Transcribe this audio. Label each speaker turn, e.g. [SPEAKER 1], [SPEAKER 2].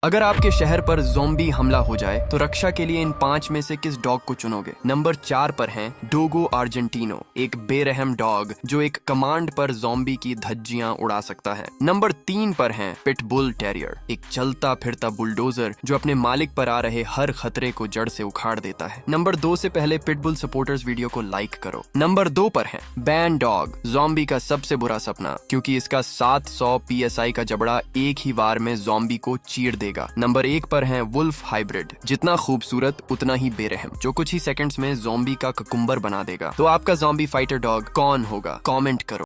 [SPEAKER 1] अगर आपके शहर पर ज़ॉम्बी हमला हो जाए तो रक्षा के लिए इन 5 में से किस डॉग को चुनोगे? नंबर 4 पर हैं डोगो आर्जेंटिनो, एक बेरहम डॉग जो एक कमांड पर ज़ॉम्बी की धज्जियां उड़ा सकता है। नंबर 3 पर हैं पिटबुल टेरियर, एक चलता फिरता बुलडोजर जो अपने मालिक पर आ रहे हर खतरे को जड़ से उखाड़ देता है। नंबर 2 से पहले पिटबुल सपोर्टर्स वीडियो को लाइक करो। नंबर 2 पर है बैन डॉग, ज़ॉम्बी का सबसे बुरा सपना, क्योंकि इसका 700 PSI का जबड़ा एक ही बार में ज़ॉम्बी को चीर देगा। नंबर 1 पर है वुल्फ हाइब्रिड, जितना खूबसूरत उतना ही बेरहम, जो कुछ ही सेकंड्स में ज़ॉम्बी का ककुम्बर बना देगा। तो आपका ज़ॉम्बी फाइटर डॉग कौन होगा? कमेंट करो।